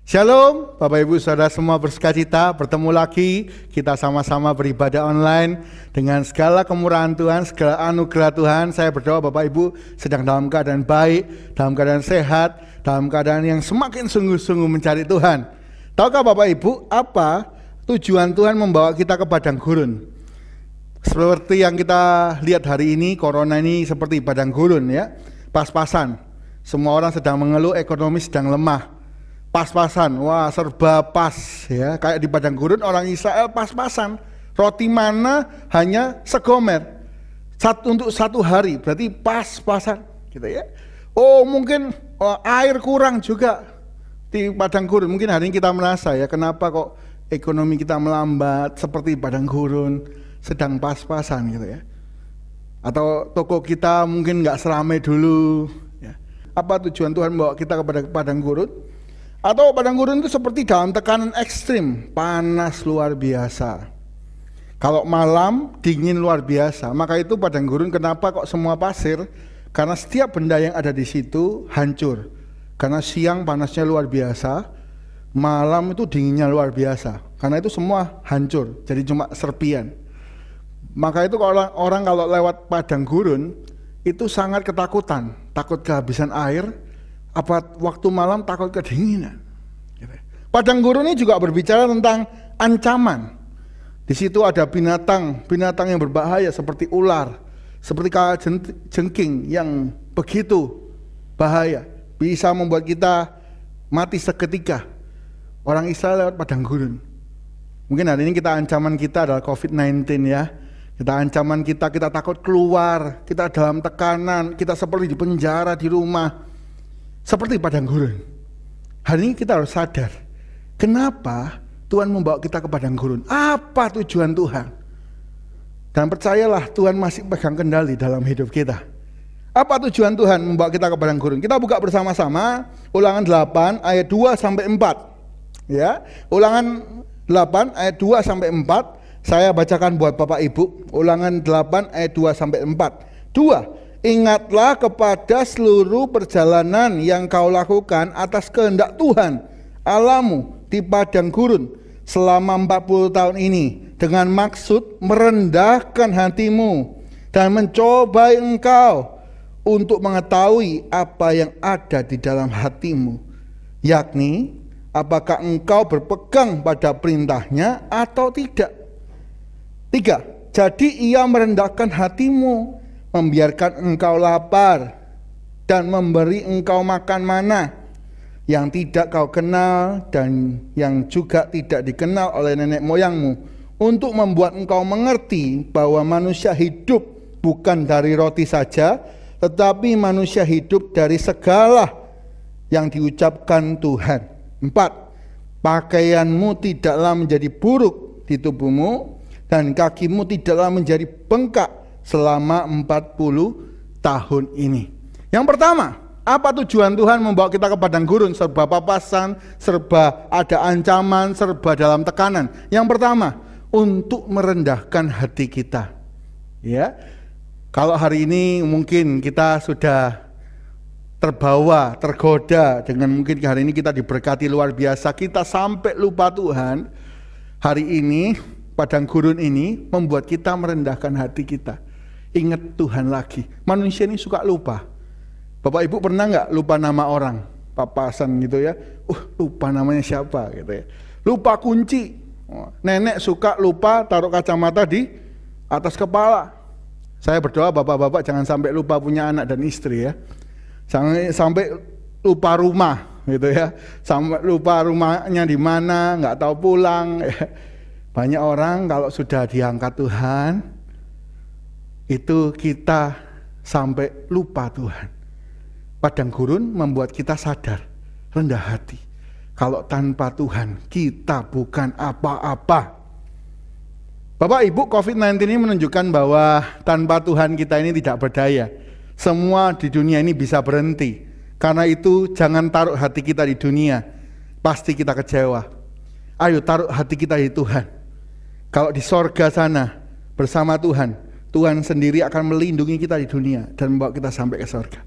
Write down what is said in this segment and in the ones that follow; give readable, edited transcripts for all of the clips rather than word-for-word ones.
Shalom, Bapak Ibu Saudara semua bersukacita bertemu lagi. Kita sama-sama beribadah online dengan segala kemurahan Tuhan, segala anugerah Tuhan. Saya berdoa Bapak Ibu sedang dalam keadaan baik, dalam keadaan sehat, dalam keadaan yang semakin sungguh-sungguh mencari Tuhan. Tahukah Bapak Ibu apa tujuan Tuhan membawa kita ke padang gurun? Seperti yang kita lihat hari ini, corona ini seperti padang gurun ya, pas-pasan. Semua orang sedang mengeluh, ekonomi sedang lemah. Pas-pasan, wah serba pas ya, kayak di padang gurun orang Israel pas-pasan. Roti mana hanya segomer untuk satu hari, berarti pas-pasan gitu ya. Oh mungkin air kurang juga di padang gurun. Mungkin hari ini kita merasa ya, kenapa kok ekonomi kita melambat seperti padang gurun, sedang pas-pasan gitu ya. Atau toko kita mungkin nggak seramai dulu ya. Apa tujuan Tuhan membawa kita kepada padang gurun? Atau padang gurun itu seperti dalam tekanan ekstrim, panas luar biasa. Kalau malam dingin luar biasa, maka itu padang gurun kenapa kok semua pasir? Karena setiap benda yang ada di situ hancur. Karena siang panasnya luar biasa, malam itu dinginnya luar biasa. Karena itu semua hancur, jadi cuma serpian. Maka itu orang kalau lewat padang gurun itu sangat ketakutan, takut kehabisan air. Apa waktu malam takut kedinginan. Padang gurun ini juga berbicara tentang ancaman. Di situ ada binatang yang berbahaya seperti ular, seperti kalajengking yang begitu bahaya, bisa membuat kita mati seketika. Orang Israel lewat padang gurun. Mungkin hari ini ancaman kita adalah COVID-19 ya. Ancaman kita takut keluar, kita dalam tekanan, kita seperti di penjara di rumah. Seperti padang gurun. Hari ini kita harus sadar, kenapa Tuhan membawa kita ke padang gurun? Apa tujuan Tuhan? Dan percayalah Tuhan masih pegang kendali dalam hidup kita. Apa tujuan Tuhan membawa kita ke padang gurun? Kita buka bersama-sama Ulangan 8 ayat 2 sampai 4. Ya, Ulangan 8 ayat 2 sampai 4. Saya bacakan buat Bapak Ibu. Ulangan 8 ayat 2 sampai 4. 2. Ingatlah kepada seluruh perjalanan yang kau lakukan atas kehendak Tuhan Allahmu di padang gurun selama 40 tahun ini, dengan maksud merendahkan hatimu dan mencobai engkau untuk mengetahui apa yang ada di dalam hatimu, yakni apakah engkau berpegang pada perintahnya atau tidak. 3. Jadi ia merendahkan hatimu, membiarkan engkau lapar dan memberi engkau makan mana yang tidak kau kenal dan yang juga tidak dikenal oleh nenek moyangmu, untuk membuat engkau mengerti bahwa manusia hidup bukan dari roti saja, tetapi manusia hidup dari segala yang diucapkan Tuhan. 4. Pakaianmu tidaklah menjadi buruk di tubuhmu dan kakimu tidaklah menjadi bengkak selama 40 tahun ini. Yang pertama, apa tujuan Tuhan membawa kita ke padang gurun? Serba papasan, serba ada ancaman, serba dalam tekanan. Yang pertama, untuk merendahkan hati kita. Ya, kalau hari ini mungkin kita sudah terbawa, tergoda dengan mungkin hari ini kita diberkati luar biasa, kita sampai lupa Tuhan. Hari ini padang gurun ini membuat kita merendahkan hati kita. Ingat Tuhan lagi. Manusia ini suka lupa. Bapak Ibu pernah nggak lupa nama orang? Papasan gitu ya. Lupa namanya siapa gitu ya. Lupa kunci. Nenek suka lupa taruh kacamata di atas kepala. Saya berdoa bapak-bapak jangan sampai lupa punya anak dan istri ya. Sampai lupa rumah gitu ya. Sampai lupa rumahnya di mana, nggak tahu pulang. Banyak orang kalau sudah diangkat Tuhan, itu kita sampai lupa Tuhan. Padang gurun membuat kita sadar, rendah hati. Kalau tanpa Tuhan kita bukan apa-apa. Bapak Ibu, COVID-19 ini menunjukkan bahwa tanpa Tuhan kita ini tidak berdaya. Semua di dunia ini bisa berhenti. Karena itu jangan taruh hati kita di dunia, pasti kita kecewa. Ayo taruh hati kita di Tuhan. Kalau di sorga sana bersama Tuhan, Tuhan sendiri akan melindungi kita di dunia dan membawa kita sampai ke sorga.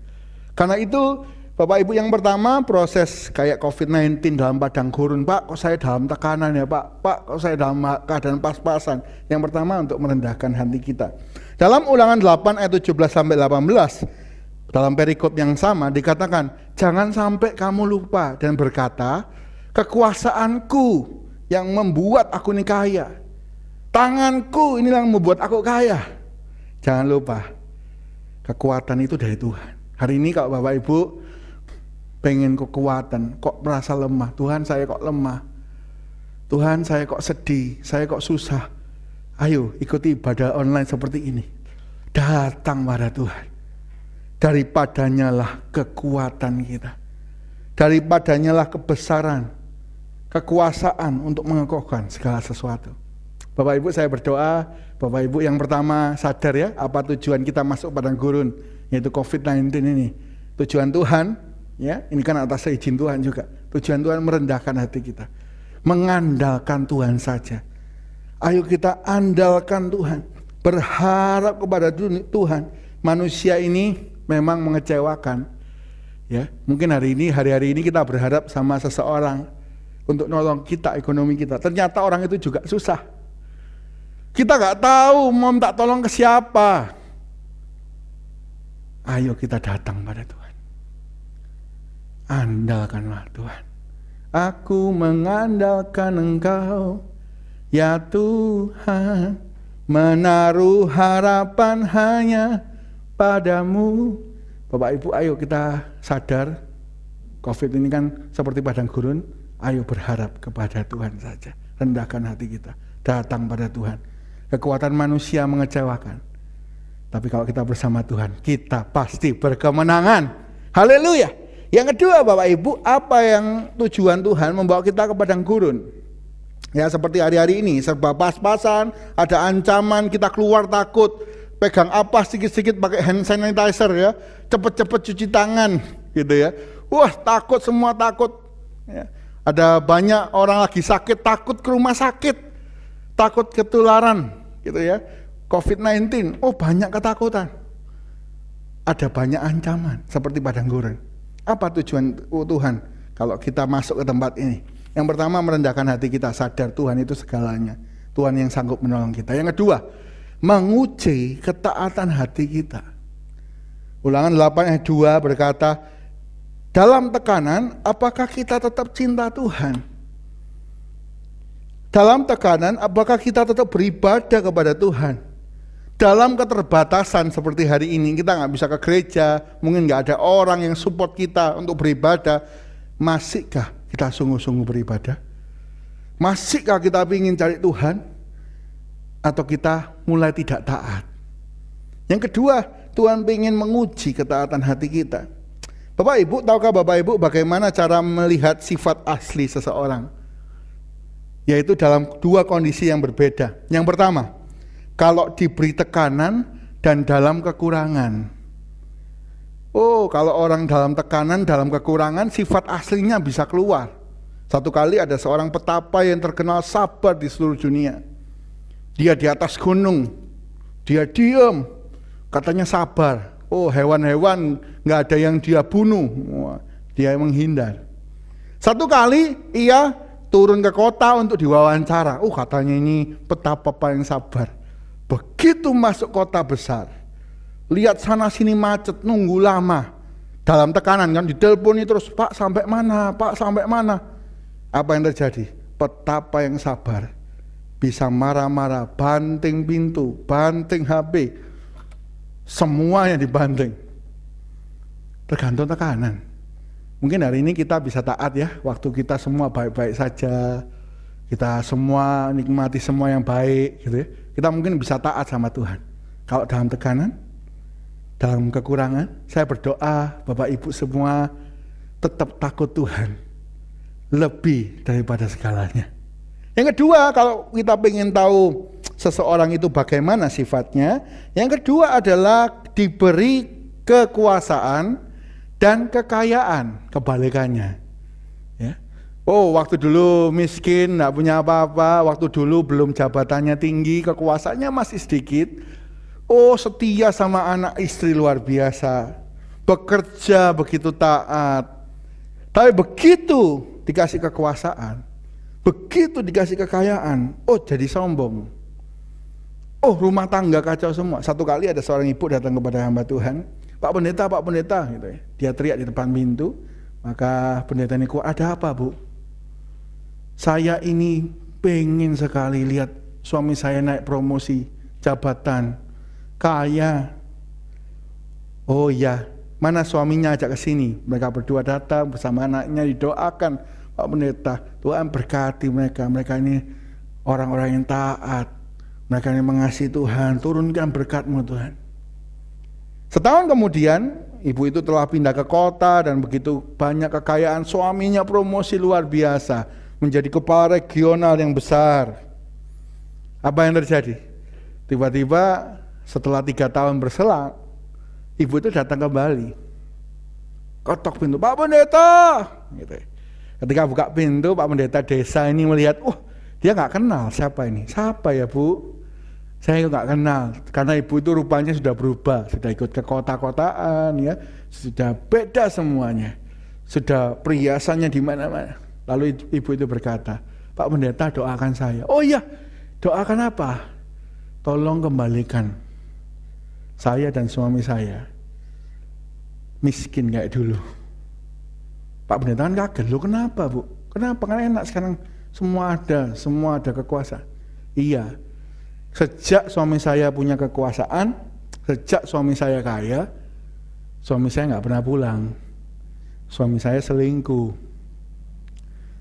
Karena itu Bapak Ibu, yang pertama proses kayak COVID-19 dalam padang gurun. Pak, kok saya dalam tekanan ya Pak? Pak, kok saya dalam keadaan pas-pasan? Yang pertama untuk merendahkan hati kita. Dalam Ulangan 8 ayat 17-18, dalam perikop yang sama dikatakan, jangan sampai kamu lupa dan berkata, kekuasaanku yang membuat aku ini kaya. Tanganku inilah yang membuat aku kaya. Jangan lupa, kekuatan itu dari Tuhan. Hari ini kalau Bapak Ibu pengen kekuatan, kok merasa lemah, Tuhan saya kok lemah, Tuhan saya kok sedih, saya kok susah, ayo ikuti ibadah online seperti ini. Datang pada Tuhan. Daripadanya lah kekuatan kita, daripadanya lah kebesaran, kekuasaan untuk mengokohkan segala sesuatu. Bapak Ibu, saya berdoa, Bapak Ibu yang pertama sadar ya, apa tujuan kita masuk padang gurun, yaitu COVID-19 ini. Tujuan Tuhan, ya, ini kan atas izin Tuhan juga. Tujuan Tuhan merendahkan hati kita, mengandalkan Tuhan saja. Ayo kita andalkan Tuhan, berharap kepada Tuhan. Manusia ini memang mengecewakan, ya. Mungkin hari-hari ini kita berharap sama seseorang untuk nolong kita, ekonomi kita. Ternyata orang itu juga susah. Kita nggak tahu mau minta tolong ke siapa. Ayo kita datang pada Tuhan. Andalkanlah Tuhan. Aku mengandalkan Engkau, ya Tuhan, menaruh harapan hanya padamu. Bapak Ibu, ayo kita sadar, COVID ini kan seperti padang gurun. Ayo berharap kepada Tuhan saja. Rendahkan hati kita, datang pada Tuhan. Kekuatan manusia mengecewakan, tapi kalau kita bersama Tuhan, kita pasti berkemenangan. Haleluya. Yang kedua Bapak Ibu, apa yang tujuan Tuhan membawa kita ke padang gurun? Ya seperti hari-hari ini, serba pas-pasan, ada ancaman, kita keluar takut, pegang apa sedikit-sedikit pakai hand sanitizer ya, cepet-cepet cuci tangan gitu ya. Wah takut, semua takut ya. Ada banyak orang lagi sakit, takut ke rumah sakit, takut ketularan gitu ya, COVID-19. Oh banyak ketakutan, ada banyak ancaman seperti padang gurun. Apa tujuan Tuhan kalau kita masuk ke tempat ini? Yang pertama, merendahkan hati kita, sadar Tuhan itu segalanya, Tuhan yang sanggup menolong kita. Yang kedua, menguji ketaatan hati kita. Ulangan 8 ayat 2 berkata, dalam tekanan apakah kita tetap cinta Tuhan? Dalam tekanan apakah kita tetap beribadah kepada Tuhan? Dalam keterbatasan seperti hari ini, kita nggak bisa ke gereja, mungkin nggak ada orang yang support kita untuk beribadah. Masihkah kita sungguh-sungguh beribadah? Masihkah kita ingin cari Tuhan? Atau kita mulai tidak taat? Yang kedua, Tuhan ingin menguji ketaatan hati kita. Bapak Ibu, tahukah Bapak Ibu bagaimana cara melihat sifat asli seseorang? Yaitu dalam dua kondisi yang berbeda. Yang pertama, kalau diberi tekanan dan dalam kekurangan. Oh, kalau orang dalam tekanan, dalam kekurangan, sifat aslinya bisa keluar. Satu kali ada seorang petapa yang terkenal sabar di seluruh dunia. Dia di atas gunung, dia diam, katanya sabar. Oh, hewan-hewan nggak ada yang dia bunuh, dia menghindar. Satu kali ia turun ke kota untuk diwawancara. Oh, katanya ini petapa yang sabar. Begitu masuk kota besar, lihat sana sini macet, nunggu lama, dalam tekanan kan, diteleponi terus, Pak sampai mana, Pak sampai mana? Apa yang terjadi? Petapa yang sabar bisa marah-marah, banting pintu, banting HP, semuanya dibanting. Tergantung tekanan. Mungkin hari ini kita bisa taat ya, waktu kita semua baik-baik saja, kita semua nikmati semua yang baik gitu ya. Kita mungkin bisa taat sama Tuhan. Kalau dalam tekanan, dalam kekurangan, saya berdoa Bapak Ibu semua tetap takut Tuhan lebih daripada segalanya. Yang kedua, kalau kita ingin tahu seseorang itu bagaimana sifatnya, yang kedua adalah diberi kekuasaan dan kekayaan, kebalikannya. Ya. Oh, waktu dulu miskin, nggak punya apa-apa, waktu dulu belum jabatannya tinggi, kekuasaannya masih sedikit. Oh, setia sama anak istri luar biasa. bekerja begitu taat. Tapi begitu dikasih kekuasaan, begitu dikasih kekayaan, oh jadi sombong. Oh, rumah tangga kacau semua. Satu kali ada seorang ibu datang kepada hamba Tuhan, Pak Pendeta, gitu ya. Dia teriak di depan pintu. Maka pendeta ini, ada apa Bu? Saya ini pengen sekali lihat suami saya naik promosi, jabatan, kaya. Oh iya, mana suaminya, ajak ke sini. Mereka berdua datang bersama anaknya, didoakan, Pak Pendeta, Tuhan berkati mereka. Mereka ini orang-orang yang taat. Mereka ini mengasihi Tuhan, turunkan berkat-Mu Tuhan. Setahun kemudian, ibu itu telah pindah ke kota dan begitu banyak kekayaan, suaminya promosi luar biasa, menjadi kepala regional yang besar. Apa yang terjadi? Tiba-tiba setelah 3 tahun berselang, ibu itu datang kembali. Ketok pintu, Pak Pendeta. Gitu. Ketika buka pintu, Pak Pendeta desa ini melihat, dia nggak kenal siapa ini. Siapa ya Bu? Saya nggak kenal, karena ibu itu rupanya sudah berubah, sudah ikut ke kota-kotaan, ya, sudah beda semuanya, sudah perhiasannya di mana-mana. Lalu ibu itu berkata, Pak Pendeta doakan saya. Oh iya, doakan apa? Tolong kembalikan saya dan suami saya miskin kayak dulu. Pak Pendeta kan kaget, loh kenapa Bu? Kenapa? Kan enak sekarang semua ada kekuasaan. Iya. Sejak suami saya punya kekuasaan, sejak suami saya kaya, suami saya nggak pernah pulang. Suami saya selingkuh.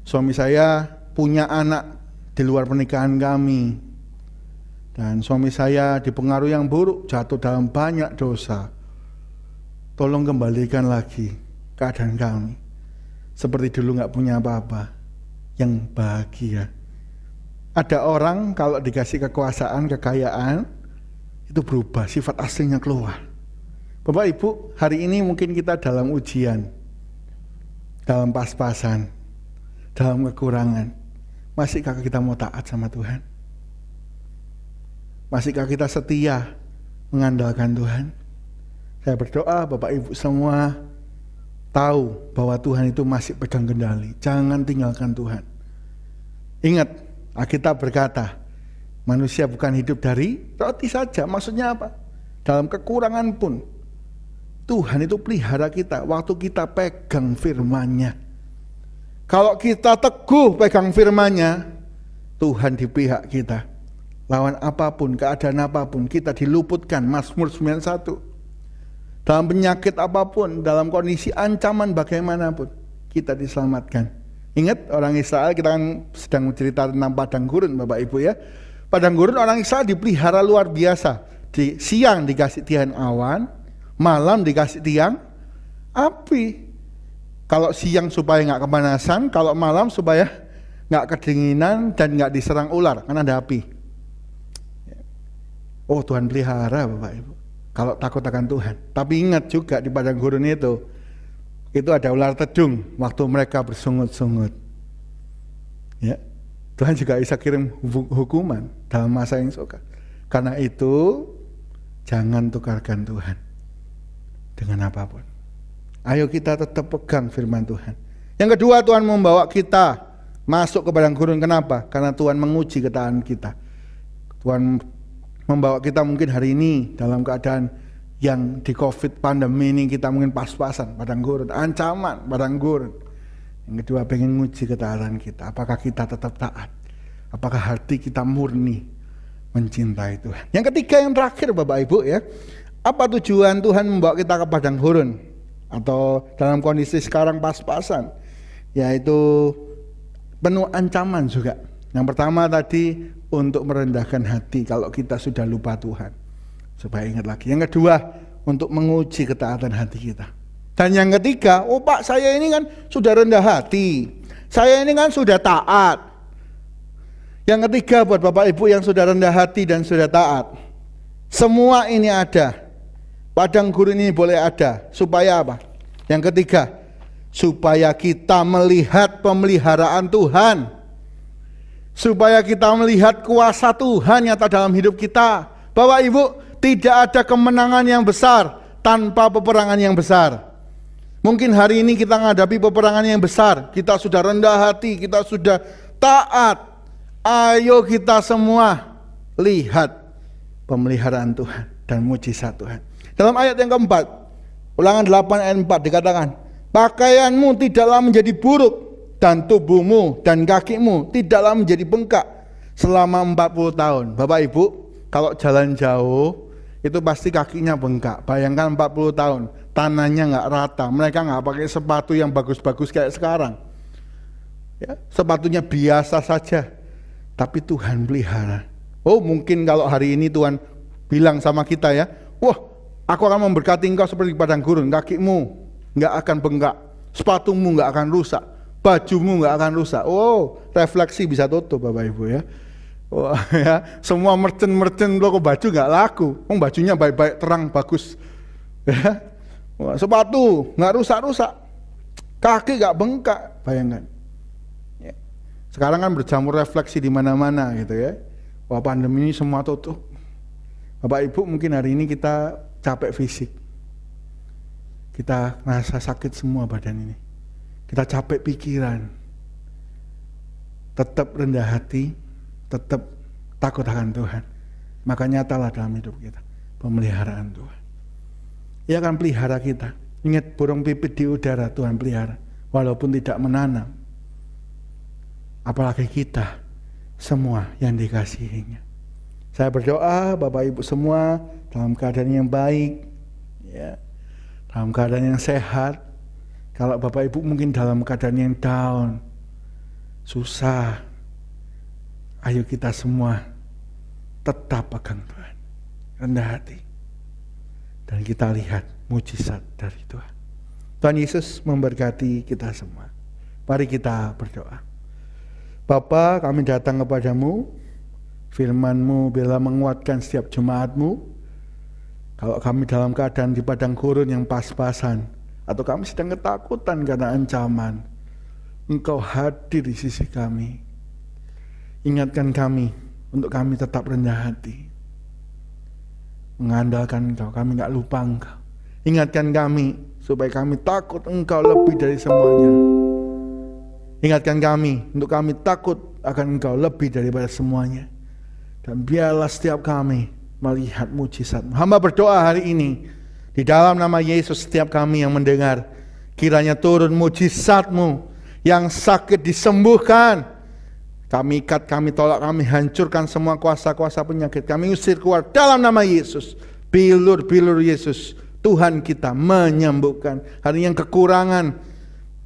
Suami saya punya anak di luar pernikahan kami. Dan suami saya dipengaruhi yang buruk, jatuh dalam banyak dosa. Tolong kembalikan lagi keadaan kami. Seperti dulu nggak punya apa-apa, yang bahagia. Ada orang kalau dikasih kekuasaan, kekayaan, itu berubah, sifat aslinya keluar. Bapak Ibu, hari ini mungkin kita dalam ujian, dalam pas-pasan, dalam kekurangan. Masihkah kita mau taat sama Tuhan? Masihkah kita setia mengandalkan Tuhan? Saya berdoa Bapak Ibu semua tahu bahwa Tuhan itu masih pegang kendali. Jangan tinggalkan Tuhan. Ingat, Alkitab berkata, manusia bukan hidup dari roti saja. Maksudnya apa? Dalam kekurangan pun Tuhan itu pelihara kita waktu kita pegang firman-Nya. Kalau kita teguh pegang firman-Nya, Tuhan di pihak kita. Lawan apapun, keadaan apapun, kita diluputkan. Mazmur 91. Dalam penyakit apapun, dalam kondisi ancaman bagaimanapun, kita diselamatkan. Ingat orang Israel, kita kan sedang cerita tentang padang gurun Bapak Ibu ya. Padang gurun orang Israel dipelihara luar biasa. Siang dikasih tiang awan, malam dikasih tiang api. Kalau siang supaya nggak kepanasan, kalau malam supaya nggak kedinginan dan nggak diserang ular, karena ada api. Oh, Tuhan pelihara Bapak Ibu. Kalau takut akan Tuhan. Tapi ingat juga di padang gurun itu ada ular tedung waktu mereka bersungut-sungut. Ya, Tuhan juga bisa kirim hukuman dalam masa yang suka. Karena itu jangan tukarkan Tuhan dengan apapun. Ayo kita tetap pegang firman Tuhan. Yang kedua, Tuhan membawa kita masuk ke padang gurun. Kenapa? Karena Tuhan menguji ketaatan kita. Tuhan membawa kita mungkin hari ini dalam keadaan yang di COVID pandemi ini kita mungkin pas-pasan padang gurun, ancaman padang gurun. Yang kedua, pengen nguji ketaatan kita. Apakah kita tetap taat? Apakah hati kita murni mencintai Tuhan? Yang ketiga, yang terakhir Bapak Ibu ya, apa tujuan Tuhan membawa kita ke padang gurun atau dalam kondisi sekarang pas-pasan? Yaitu penuh ancaman juga. Yang pertama tadi untuk merendahkan hati kalau kita sudah lupa Tuhan. Supaya ingat lagi. Yang kedua, untuk menguji ketaatan hati kita. Dan yang ketiga, oh Pak, saya ini kan sudah rendah hati. Saya ini kan sudah taat. Yang ketiga, buat Bapak Ibu yang sudah rendah hati dan sudah taat, semua ini ada. Padang gurun ini boleh ada. Supaya apa? Yang ketiga, supaya kita melihat pemeliharaan Tuhan. Supaya kita melihat kuasa Tuhan nyata dalam hidup kita. Bapak Ibu, tidak ada kemenangan yang besar tanpa peperangan yang besar. Mungkin hari ini kita menghadapi peperangan yang besar, kita sudah rendah hati, kita sudah taat. Ayo kita semua lihat pemeliharaan Tuhan dan mujizat Tuhan. Dalam ayat yang keempat, Ulangan 8 ayat 4 dikatakan, pakaianmu tidaklah menjadi buruk dan tubuhmu dan kakimu tidaklah menjadi bengkak selama 40 tahun. Bapak Ibu, kalau jalan jauh itu pasti kakinya bengkak. Bayangkan 40 tahun, tanahnya nggak rata, mereka nggak pakai sepatu yang bagus-bagus kayak sekarang. Ya, sepatunya biasa saja, tapi Tuhan pelihara. Oh, mungkin kalau hari ini Tuhan bilang sama kita ya, wah, aku akan memberkati engkau seperti padang gurun, kakimu nggak akan bengkak, sepatumu nggak akan rusak, bajumu nggak akan rusak. Oh, refleksi bisa tutup Bapak Ibu ya. Wah, ya, semua merchant toko baju nggak laku, bajunya baik-baik, terang, bagus. Ya. Wah, sepatu nggak rusak-rusak, kaki nggak bengkak, bayangkan. Ya. Sekarang kan berjamur refleksi di mana-mana gitu ya. Wah, pandemi ini semua tutup. Bapak Ibu, mungkin hari ini kita capek fisik, kita ngerasa sakit semua badan ini, kita capek pikiran, tetap rendah hati, tetap takut akan Tuhan, maka nyatalah dalam hidup kita pemeliharaan Tuhan. Ia akan pelihara kita. Ingat, burung pipit di udara Tuhan pelihara, walaupun tidak menanam. Apalagi kita semua yang dikasihinya. Saya berdoa Bapak Ibu semua dalam keadaan yang baik, ya, dalam keadaan yang sehat. Kalau Bapak Ibu mungkin dalam keadaan yang down, susah, ayo kita semua tetap pegang Tuhan, rendah hati, dan kita lihat mujizat dari Tuhan. Tuhan Yesus memberkati kita semua. Mari kita berdoa. Bapa, kami datang kepadamu, firman-Mu bila menguatkan setiap jemaat-Mu. Kalau kami dalam keadaan di padang gurun yang pas-pasan, atau kami sedang ketakutan karena ancaman, Engkau hadir di sisi kami. Ingatkan kami untuk kami tetap rendah hati, mengandalkan Engkau, kami gak lupa Engkau. Ingatkan kami supaya kami takut Engkau lebih dari semuanya. Ingatkan kami untuk kami takut akan Engkau lebih daripada semuanya. Dan biarlah setiap kami melihat mujizat-Mu. Hamba berdoa hari ini, di dalam nama Yesus, setiap kami yang mendengar, kiranya turun mujizat-Mu, yang sakit disembuhkan. Kami ikat, kami tolak, kami hancurkan semua kuasa-kuasa penyakit. Kami usir keluar dalam nama Yesus. Bilur-bilur Yesus, Tuhan kita menyembuhkan. Hari yang kekurangan,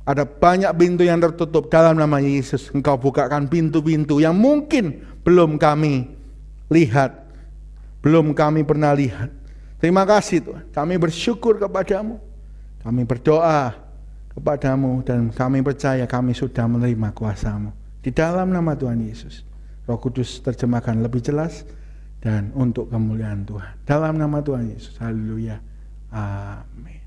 ada banyak pintu yang tertutup, dalam nama Yesus Engkau bukakan pintu-pintu yang mungkin belum kami lihat, belum kami pernah lihat. Terima kasih Tuhan, kami bersyukur kepadamu, kami berdoa kepadamu, dan kami percaya kami sudah menerima kuasa-Mu. Di dalam nama Tuhan Yesus, Roh Kudus terjemahkan lebih jelas dan untuk kemuliaan Tuhan. Dalam nama Tuhan Yesus, haleluya, amin.